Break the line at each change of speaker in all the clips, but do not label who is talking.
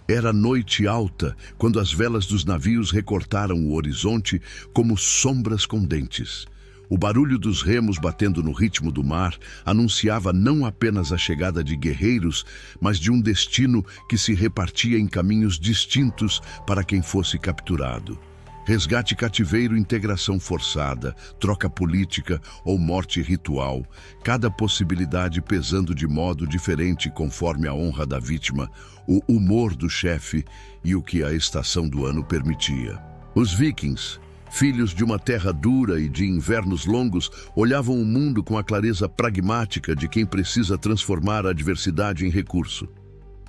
Era noite alta, quando as velas dos navios recortaram o horizonte como sombras com dentes. O barulho dos remos batendo no ritmo do mar anunciava não apenas a chegada de guerreiros, mas de um destino que se repartia em caminhos distintos para quem fosse capturado. Resgate e cativeiro, integração forçada, troca política ou morte ritual, cada possibilidade pesando de modo diferente conforme a honra da vítima, o humor do chefe e o que a estação do ano permitia. Os vikings, filhos de uma terra dura e de invernos longos, olhavam o mundo com a clareza pragmática de quem precisa transformar a adversidade em recurso.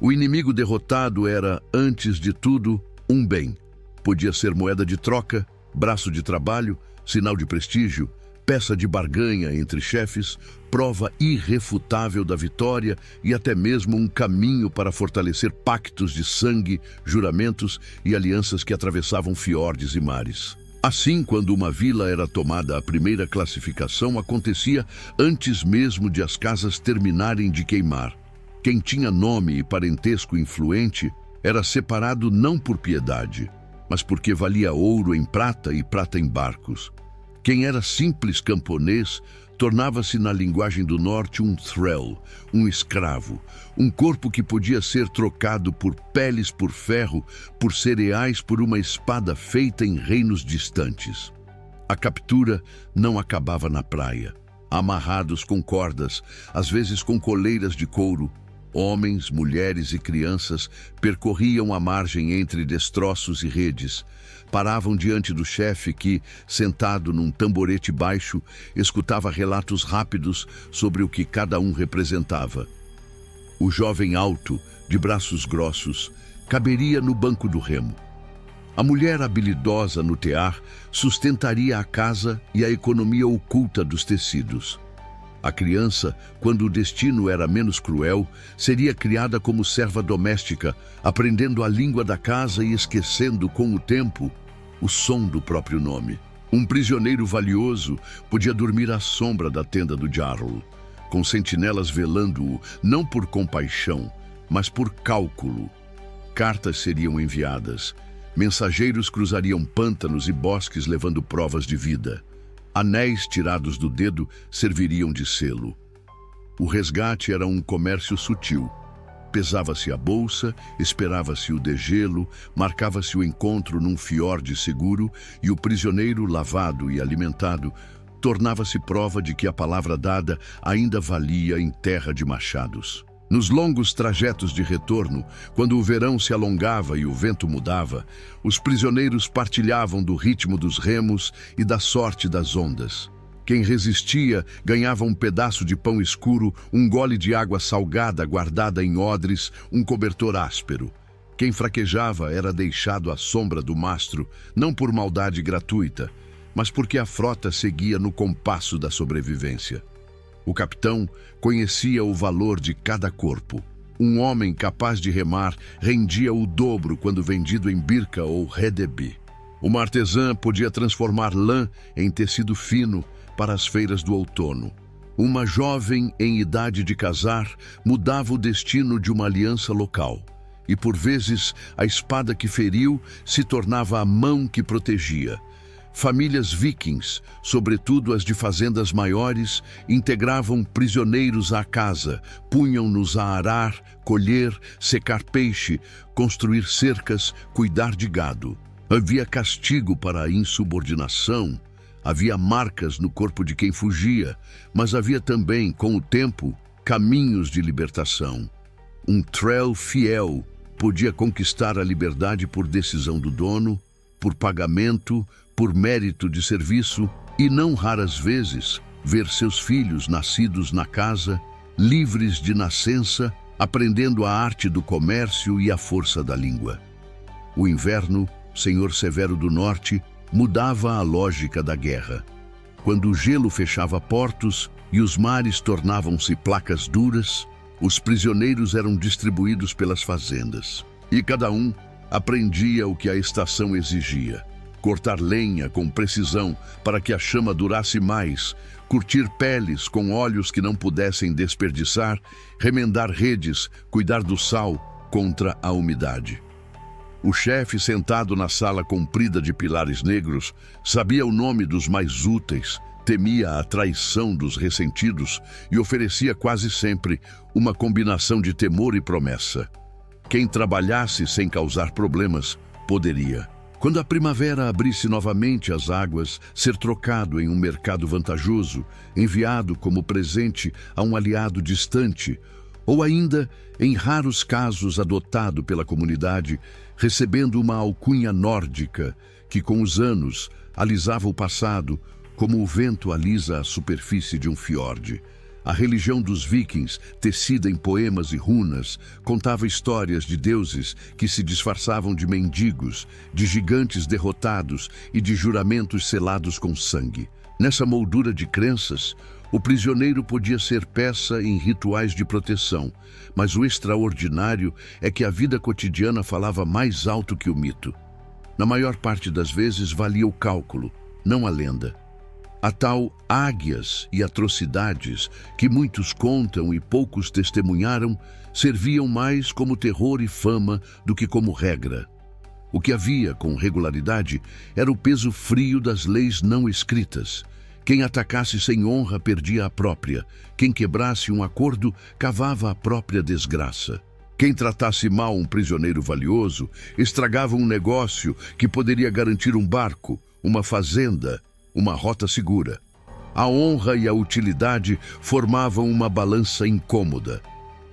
O inimigo derrotado era, antes de tudo, um bem. Podia ser moeda de troca, braço de trabalho, sinal de prestígio, peça de barganha entre chefes, prova irrefutável da vitória e até mesmo um caminho para fortalecer pactos de sangue, juramentos e alianças que atravessavam fiordes e mares. Assim, quando uma vila era tomada, a primeira classificação acontecia antes mesmo de as casas terminarem de queimar. Quem tinha nome e parentesco influente era separado não por piedade, mas porque valia ouro em prata e prata em barcos. Quem era simples camponês tornava-se, na linguagem do norte, um thrall, um escravo, um corpo que podia ser trocado por peles por ferro, por cereais por uma espada feita em reinos distantes. A captura não acabava na praia. Amarrados com cordas, às vezes com coleiras de couro, homens, mulheres e crianças percorriam a margem entre destroços e redes. Paravam diante do chefe que, sentado num tamborete baixo, escutava relatos rápidos sobre o que cada um representava. O jovem alto, de braços grossos, caberia no banco do remo. A mulher habilidosa no tear sustentaria a casa e a economia oculta dos tecidos. A criança, quando o destino era menos cruel, seria criada como serva doméstica, aprendendo a língua da casa e esquecendo, com o tempo, o som do próprio nome. Um prisioneiro valioso podia dormir à sombra da tenda do Jarl, com sentinelas velando-o não por compaixão, mas por cálculo. Cartas seriam enviadas, mensageiros cruzariam pântanos e bosques levando provas de vida. Anéis tirados do dedo serviriam de selo. O resgate era um comércio sutil. Pesava-se a bolsa, esperava-se o degelo, marcava-se o encontro num fiorde seguro e o prisioneiro, lavado e alimentado, tornava-se prova de que a palavra dada ainda valia em terra de machados. Nos longos trajetos de retorno, quando o verão se alongava e o vento mudava, os prisioneiros partilhavam do ritmo dos remos e da sorte das ondas. Quem resistia ganhava um pedaço de pão escuro, um gole de água salgada guardada em odres, um cobertor áspero. Quem fraquejava era deixado à sombra do mastro, não por maldade gratuita, mas porque a frota seguia no compasso da sobrevivência. O capitão conhecia o valor de cada corpo. Um homem capaz de remar rendia o dobro quando vendido em birka ou redebi. Uma artesã podia transformar lã em tecido fino para as feiras do outono. Uma jovem em idade de casar mudava o destino de uma aliança local. E por vezes a espada que feriu se tornava a mão que protegia. Famílias vikings, sobretudo as de fazendas maiores, integravam prisioneiros à casa, punham-nos a arar, colher, secar peixe, construir cercas, cuidar de gado. Havia castigo para a insubordinação, havia marcas no corpo de quem fugia, mas havia também, com o tempo, caminhos de libertação. Um thrall fiel podia conquistar a liberdade por decisão do dono, por pagamento, por mérito de serviço e, não raras vezes, ver seus filhos nascidos na casa, livres de nascença, aprendendo a arte do comércio e a força da língua. O inverno, senhor severo do norte, mudava a lógica da guerra. Quando o gelo fechava portos e os mares tornavam-se placas duras, os prisioneiros eram distribuídos pelas fazendas. E cada um aprendia o que a estação exigia. Cortar lenha com precisão para que a chama durasse mais, curtir peles com óleos que não pudessem desperdiçar, remendar redes, cuidar do sal contra a umidade. O chefe, sentado na sala comprida de pilares negros, sabia o nome dos mais úteis, temia a traição dos ressentidos e oferecia quase sempre uma combinação de temor e promessa. Quem trabalhasse sem causar problemas, poderia. Quando a primavera abrisse novamente as águas, ser trocado em um mercado vantajoso, enviado como presente a um aliado distante, ou ainda, em raros casos, adotado pela comunidade, recebendo uma alcunha nórdica que, com os anos, alisava o passado, como o vento alisa a superfície de um fiorde. A religião dos vikings, tecida em poemas e runas, contava histórias de deuses que se disfarçavam de mendigos, de gigantes derrotados e de juramentos selados com sangue. Nessa moldura de crenças, o prisioneiro podia ser peça em rituais de proteção, mas o extraordinário é que a vida cotidiana falava mais alto que o mito. Na maior parte das vezes valia o cálculo, não a lenda. A tal águias e atrocidades que muitos contam e poucos testemunharam serviam mais como terror e fama do que como regra. O que havia com regularidade era o peso frio das leis não escritas. Quem atacasse sem honra perdia a própria. Quem quebrasse um acordo cavava a própria desgraça. Quem tratasse mal um prisioneiro valioso estragava um negócio que poderia garantir um barco, uma fazenda, uma rota segura. A honra e a utilidade formavam uma balança incômoda.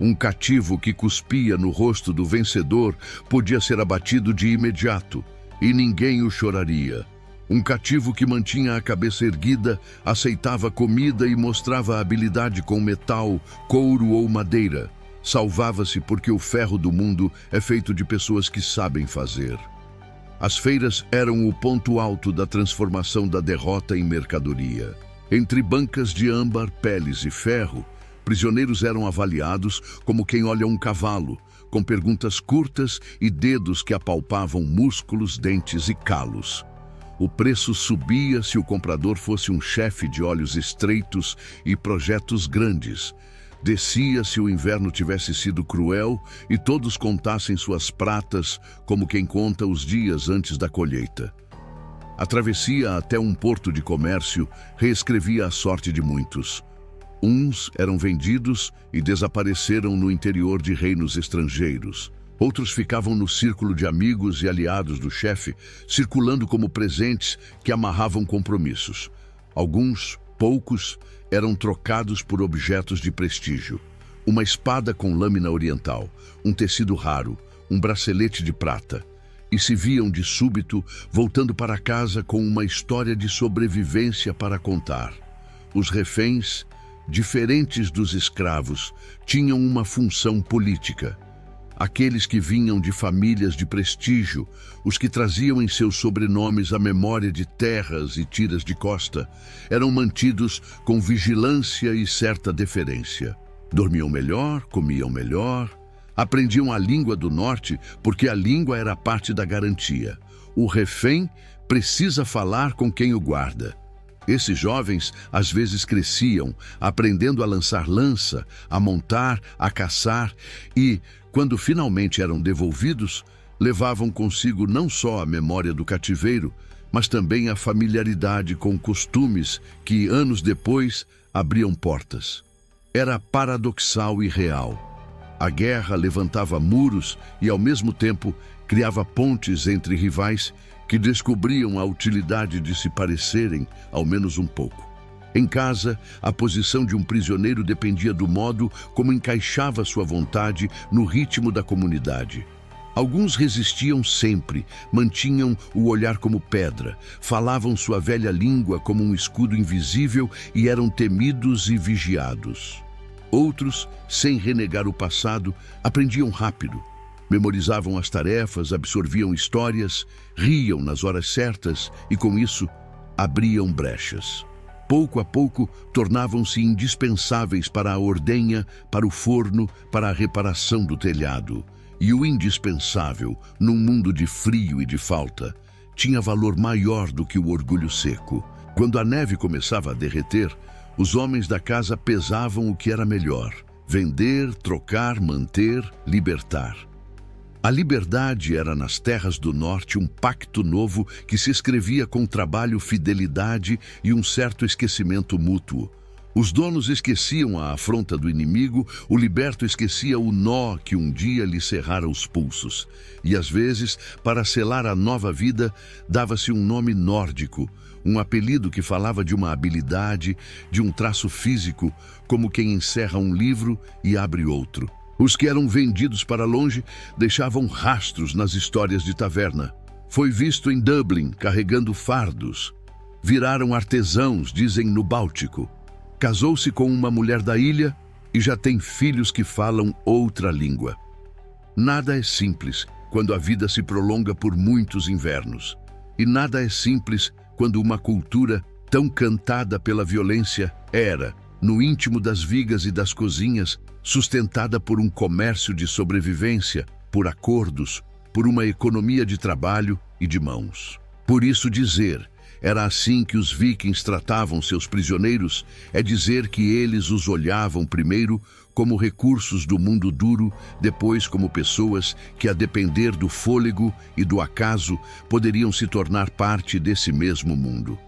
Um cativo que cuspia no rosto do vencedor podia ser abatido de imediato, e ninguém o choraria. Um cativo que mantinha a cabeça erguida, aceitava comida e mostrava habilidade com metal, couro ou madeira. Salvava-se porque o ferro do mundo é feito de pessoas que sabem fazer. As feiras eram o ponto alto da transformação da derrota em mercadoria. Entre bancas de âmbar, peles e ferro, prisioneiros eram avaliados como quem olha um cavalo, com perguntas curtas e dedos que apalpavam músculos, dentes e calos. O preço subia se o comprador fosse um chefe de olhos estreitos e projetos grandes. Descia se o inverno tivesse sido cruel e todos contassem suas pratas como quem conta os dias antes da colheita. A travessia até um porto de comércio reescrevia a sorte de muitos. Uns eram vendidos e desapareceram no interior de reinos estrangeiros. Outros ficavam no círculo de amigos e aliados do chefe, circulando como presentes que amarravam compromissos. Alguns, poucos, eram trocados por objetos de prestígio. Uma espada com lâmina oriental, um tecido raro, um bracelete de prata. E se viam de súbito voltando para casa com uma história de sobrevivência para contar. Os reféns, diferentes dos escravos, tinham uma função política. Aqueles que vinham de famílias de prestígio, os que traziam em seus sobrenomes a memória de terras e tiras de costa, eram mantidos com vigilância e certa deferência. Dormiam melhor, comiam melhor, aprendiam a língua do norte porque a língua era parte da garantia. O refém precisa falar com quem o guarda. Esses jovens às vezes cresciam, aprendendo a lançar lança, a montar, a caçar e, quando finalmente eram devolvidos, levavam consigo não só a memória do cativeiro, mas também a familiaridade com costumes que, anos depois, abriam portas. Era paradoxal e real. A guerra levantava muros e, ao mesmo tempo, criava pontes entre rivais que descobriam a utilidade de se parecerem, ao menos um pouco. Em casa, a posição de um prisioneiro dependia do modo como encaixava sua vontade no ritmo da comunidade. Alguns resistiam sempre, mantinham o olhar como pedra, falavam sua velha língua como um escudo invisível e eram temidos e vigiados. Outros, sem renegar o passado, aprendiam rápido. Memorizavam as tarefas, absorviam histórias, riam nas horas certas e, com isso, abriam brechas. Pouco a pouco, tornavam-se indispensáveis para a ordenha, para o forno, para a reparação do telhado. E o indispensável, num mundo de frio e de falta, tinha valor maior do que o orgulho seco. Quando a neve começava a derreter, os homens da casa pesavam o que era melhor: vender, trocar, manter, libertar. A liberdade era nas terras do norte um pacto novo que se escrevia com trabalho, fidelidade e um certo esquecimento mútuo. Os donos esqueciam a afronta do inimigo, o liberto esquecia o nó que um dia lhe cerrara os pulsos. E às vezes, para selar a nova vida, dava-se um nome nórdico, um apelido que falava de uma habilidade, de um traço físico, como quem encerra um livro e abre outro. Os que eram vendidos para longe deixavam rastros nas histórias de taverna. Foi visto em Dublin carregando fardos. Viraram artesãos, dizem, no Báltico. Casou-se com uma mulher da ilha e já tem filhos que falam outra língua. Nada é simples quando a vida se prolonga por muitos invernos. E nada é simples quando uma cultura tão cantada pela violência era, no íntimo das vigas e das cozinhas, sustentada por um comércio de sobrevivência, por acordos, por uma economia de trabalho e de mãos. Por isso dizer era assim que os vikings tratavam seus prisioneiros, é dizer que eles os olhavam primeiro como recursos do mundo duro, depois como pessoas que, a depender do fôlego e do acaso, poderiam se tornar parte desse mesmo mundo.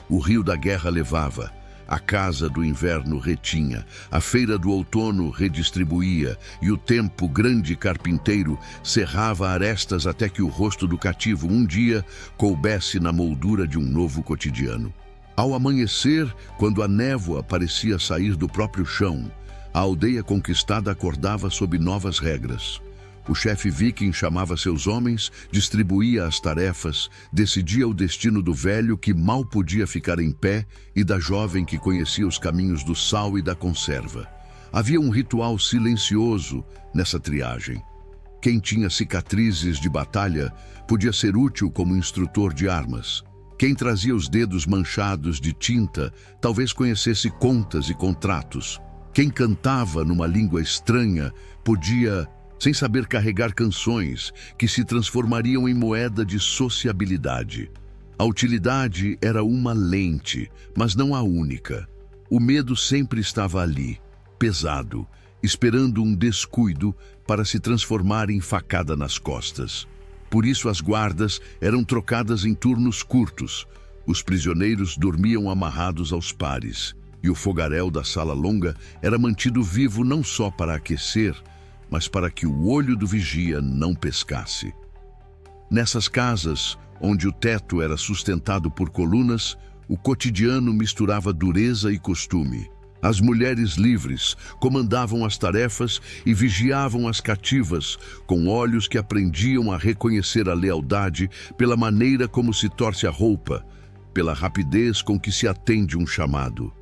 O rio da guerra levava, a casa do inverno retinha, a feira do outono redistribuía, e o tempo, grande carpinteiro, cerrava arestas até que o rosto do cativo um dia coubesse na moldura de um novo cotidiano. Ao amanhecer, quando a névoa parecia sair do próprio chão, a aldeia conquistada acordava sob novas regras. O chefe viking chamava seus homens, distribuía as tarefas, decidia o destino do velho que mal podia ficar em pé e da jovem que conhecia os caminhos do sal e da conserva. Havia um ritual silencioso nessa triagem. Quem tinha cicatrizes de batalha podia ser útil como instrutor de armas. Quem trazia os dedos manchados de tinta talvez conhecesse contas e contratos. Quem cantava numa língua estranha podia, sem saber, carregar canções que se transformariam em moeda de sociabilidade. A utilidade era uma lente, mas não a única. O medo sempre estava ali, pesado, esperando um descuido para se transformar em facada nas costas. Por isso as guardas eram trocadas em turnos curtos. Os prisioneiros dormiam amarrados aos pares, e o fogaréu da sala longa era mantido vivo não só para aquecer, mas para que o olho do vigia não pescasse. Nessas casas, onde o teto era sustentado por colunas, o cotidiano misturava dureza e costume. As mulheres livres comandavam as tarefas e vigiavam as cativas, com olhos que aprendiam a reconhecer a lealdade pela maneira como se torce a roupa, pela rapidez com que se atende um chamado.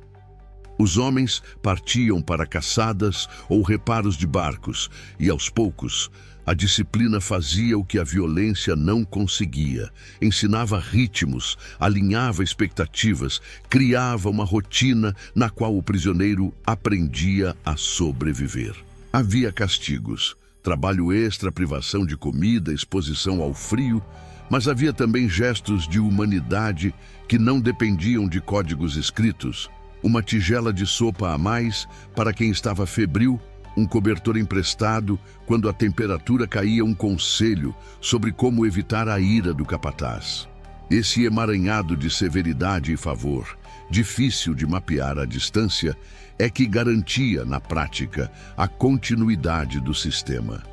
Os homens partiam para caçadas ou reparos de barcos, e aos poucos, a disciplina fazia o que a violência não conseguia. Ensinava ritmos, alinhava expectativas, criava uma rotina na qual o prisioneiro aprendia a sobreviver. Havia castigos, trabalho extra, privação de comida, exposição ao frio, mas havia também gestos de humanidade que não dependiam de códigos escritos. Uma tigela de sopa a mais para quem estava febril, um cobertor emprestado quando a temperatura caía, um conselho sobre como evitar a ira do capataz. Esse emaranhado de severidade e favor, difícil de mapear à distância, é que garantia, na prática, a continuidade do sistema.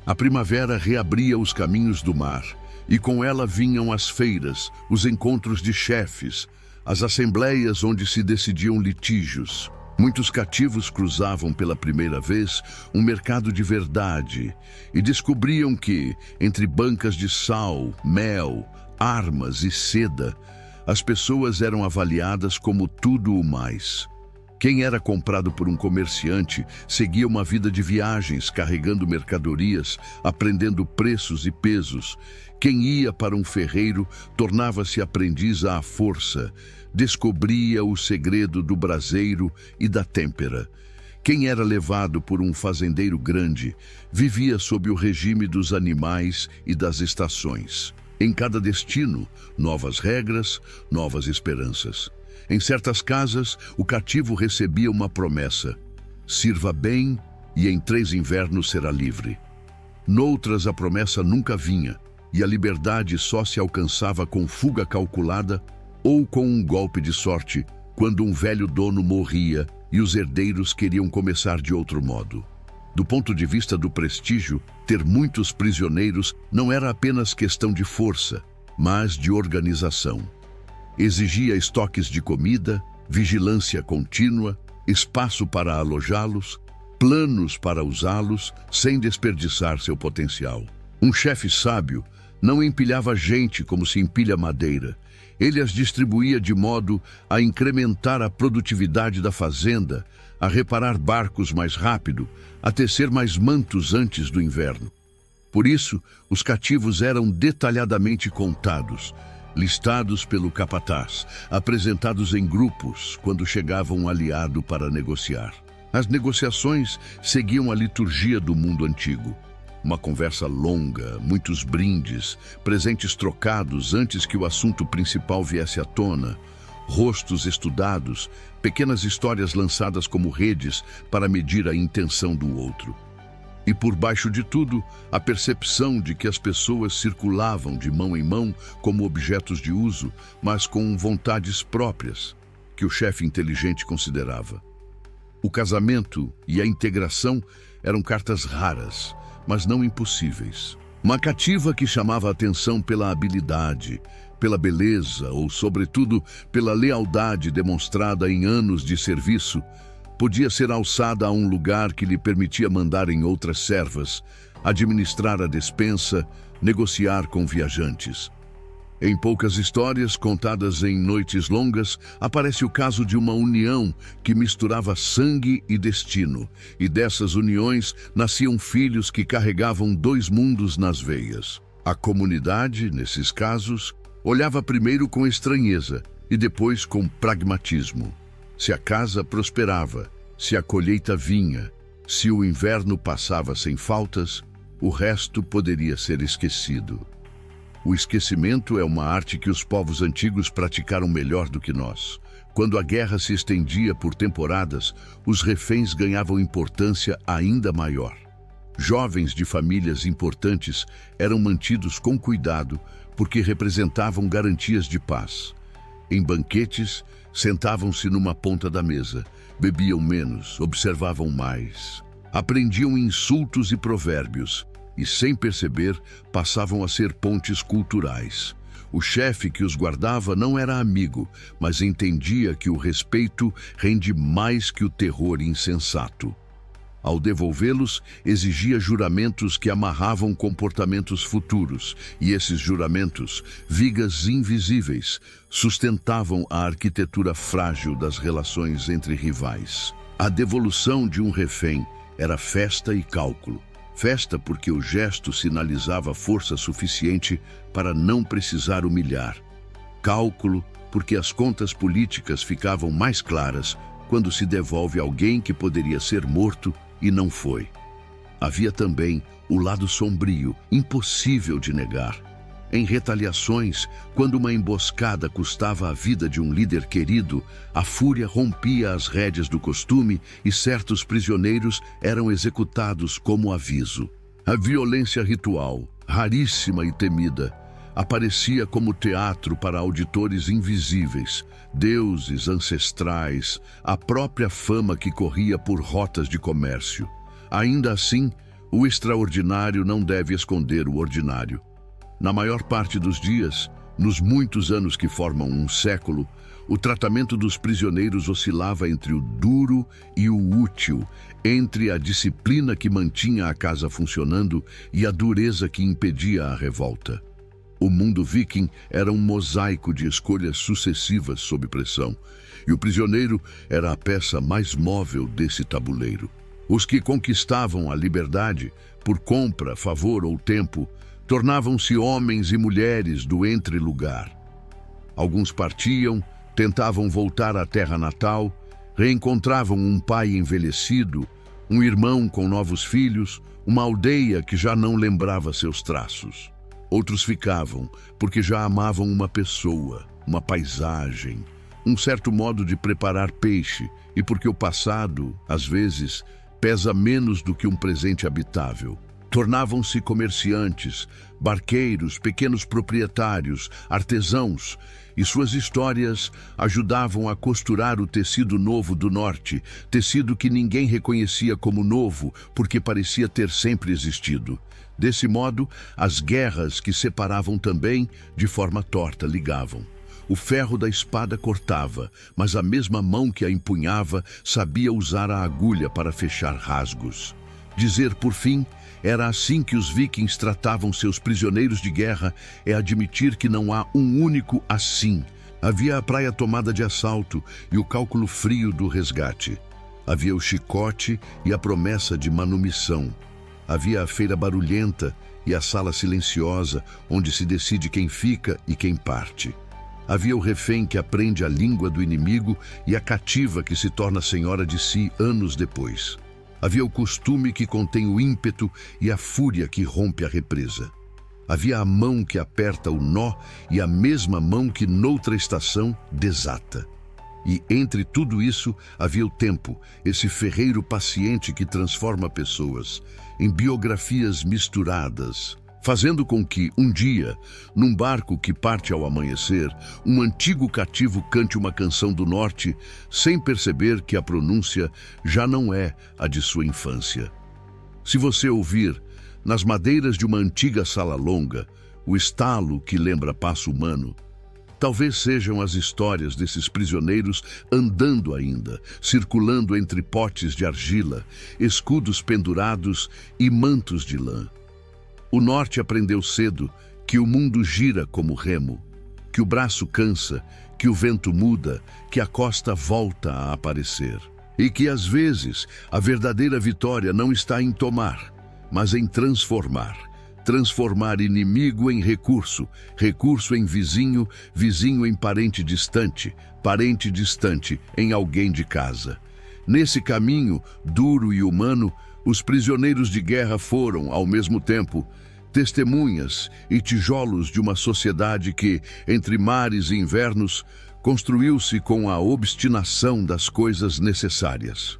A primavera reabria os caminhos do mar, e com ela vinham as feiras, os encontros de chefes, as assembleias onde se decidiam litígios. Muitos cativos cruzavam pela primeira vez um mercado de verdade e descobriam que, entre bancas de sal, mel, armas e seda, as pessoas eram avaliadas como tudo o mais. Quem era comprado por um comerciante seguia uma vida de viagens, carregando mercadorias, aprendendo preços e pesos. Quem ia para um ferreiro tornava-se aprendiz à força, descobria o segredo do braseiro e da têmpera. Quem era levado por um fazendeiro grande vivia sob o regime dos animais e das estações. Em cada destino, novas regras, novas esperanças. Em certas casas, o cativo recebia uma promessa: sirva bem e em 3 invernos será livre. Noutras, a promessa nunca vinha, e a liberdade só se alcançava com fuga calculada ou com um golpe de sorte, quando um velho dono morria e os herdeiros queriam começar de outro modo. Do ponto de vista do prestígio, ter muitos prisioneiros não era apenas questão de força, mas de organização. Exigia estoques de comida, vigilância contínua, espaço para alojá-los, planos para usá-los sem desperdiçar seu potencial. Um chefe sábio não empilhava gente como se empilha madeira. Ele as distribuía de modo a incrementar a produtividade da fazenda, a reparar barcos mais rápido, a tecer mais mantos antes do inverno. Por isso, os cativos eram detalhadamente contados, listados pelo capataz, apresentados em grupos quando chegava um aliado para negociar. As negociações seguiam a liturgia do mundo antigo. Uma conversa longa, muitos brindes, presentes trocados antes que o assunto principal viesse à tona, rostos estudados, pequenas histórias lançadas como redes para medir a intenção do outro. E por baixo de tudo, a percepção de que as pessoas circulavam de mão em mão como objetos de uso, mas com vontades próprias, que o chefe inteligente considerava. O casamento e a integração eram cartas raras, mas não impossíveis. Uma cativa que chamava a atenção pela habilidade, pela beleza ou, sobretudo, pela lealdade demonstrada em anos de serviço, podia ser alçada a um lugar que lhe permitia mandar em outras servas, administrar a despensa, negociar com viajantes. Em poucas histórias, contadas em noites longas, aparece o caso de uma união que misturava sangue e destino, e dessas uniões nasciam filhos que carregavam dois mundos nas veias. A comunidade, nesses casos, olhava primeiro com estranheza e depois com pragmatismo. Se a casa prosperava, se a colheita vinha, se o inverno passava sem faltas, o resto poderia ser esquecido. O esquecimento é uma arte que os povos antigos praticaram melhor do que nós. Quando a guerra se estendia por temporadas, os reféns ganhavam importância ainda maior. Jovens de famílias importantes eram mantidos com cuidado porque representavam garantias de paz. Em banquetes, sentavam-se numa ponta da mesa, bebiam menos, observavam mais, aprendiam insultos e provérbios, e, sem perceber, passavam a ser pontes culturais. O chefe que os guardava não era amigo, mas entendia que o respeito rende mais que o terror insensato. Ao devolvê-los, exigia juramentos que amarravam comportamentos futuros, e esses juramentos, vigas invisíveis, sustentavam a arquitetura frágil das relações entre rivais. A devolução de um refém era festa e cálculo. Festa porque o gesto sinalizava força suficiente para não precisar humilhar. Cálculo porque as contas políticas ficavam mais claras quando se devolve alguém que poderia ser morto e não foi. Havia também o lado sombrio, impossível de negar. Em retaliações, quando uma emboscada custava a vida de um líder querido, a fúria rompia as rédeas do costume e certos prisioneiros eram executados como aviso. A violência ritual, raríssima e temida, aparecia como teatro para auditores invisíveis, deuses ancestrais, a própria fama que corria por rotas de comércio. Ainda assim, o extraordinário não deve esconder o ordinário. Na maior parte dos dias, nos muitos anos que formam um século, o tratamento dos prisioneiros oscilava entre o duro e o útil, entre a disciplina que mantinha a casa funcionando e a dureza que impedia a revolta. O mundo viking era um mosaico de escolhas sucessivas sob pressão, e o prisioneiro era a peça mais móvel desse tabuleiro. Os que conquistavam a liberdade, por compra, favor ou tempo, tornavam-se homens e mulheres do entrelugar. Alguns partiam, tentavam voltar à terra natal, reencontravam um pai envelhecido, um irmão com novos filhos, uma aldeia que já não lembrava seus traços. Outros ficavam, porque já amavam uma pessoa, uma paisagem, um certo modo de preparar peixe, e porque o passado, às vezes, pesa menos do que um presente habitável. Tornavam-se comerciantes, barqueiros, pequenos proprietários, artesãos, e suas histórias ajudavam a costurar o tecido novo do norte, tecido que ninguém reconhecia como novo, porque parecia ter sempre existido. Desse modo, as guerras que separavam também, de forma torta, ligavam. O ferro da espada cortava, mas a mesma mão que a empunhava sabia usar a agulha para fechar rasgos. Dizer, por fim, era assim que os vikings tratavam seus prisioneiros de guerra, é admitir que não há um único assim. Havia a praia tomada de assalto e o cálculo frio do resgate. Havia o chicote e a promessa de manumissão. Havia a feira barulhenta e a sala silenciosa, onde se decide quem fica e quem parte. Havia o refém que aprende a língua do inimigo e a cativa que se torna senhora de si anos depois. Havia o costume que contém o ímpeto e a fúria que rompe a represa. Havia a mão que aperta o nó e a mesma mão que, noutra estação, desata. E, entre tudo isso, havia o tempo, esse ferreiro paciente que transforma pessoas em biografias misturadas, fazendo com que, um dia, num barco que parte ao amanhecer, um antigo cativo cante uma canção do norte, sem perceber que a pronúncia já não é a de sua infância. Se você ouvir, nas madeiras de uma antiga sala longa, o estalo que lembra passo humano, talvez sejam as histórias desses prisioneiros andando ainda, circulando entre potes de argila, escudos pendurados e mantos de lã. O norte aprendeu cedo que o mundo gira como remo, que o braço cansa, que o vento muda, que a costa volta a aparecer. E que, às vezes, a verdadeira vitória não está em tomar, mas em transformar. Transformar inimigo em recurso, recurso em vizinho, vizinho em parente distante, parente distante em alguém de casa. Nesse caminho, duro e humano, os prisioneiros de guerra foram, ao mesmo tempo, testemunhas e tijolos de uma sociedade que, entre mares e invernos, construiu-se com a obstinação das coisas necessárias.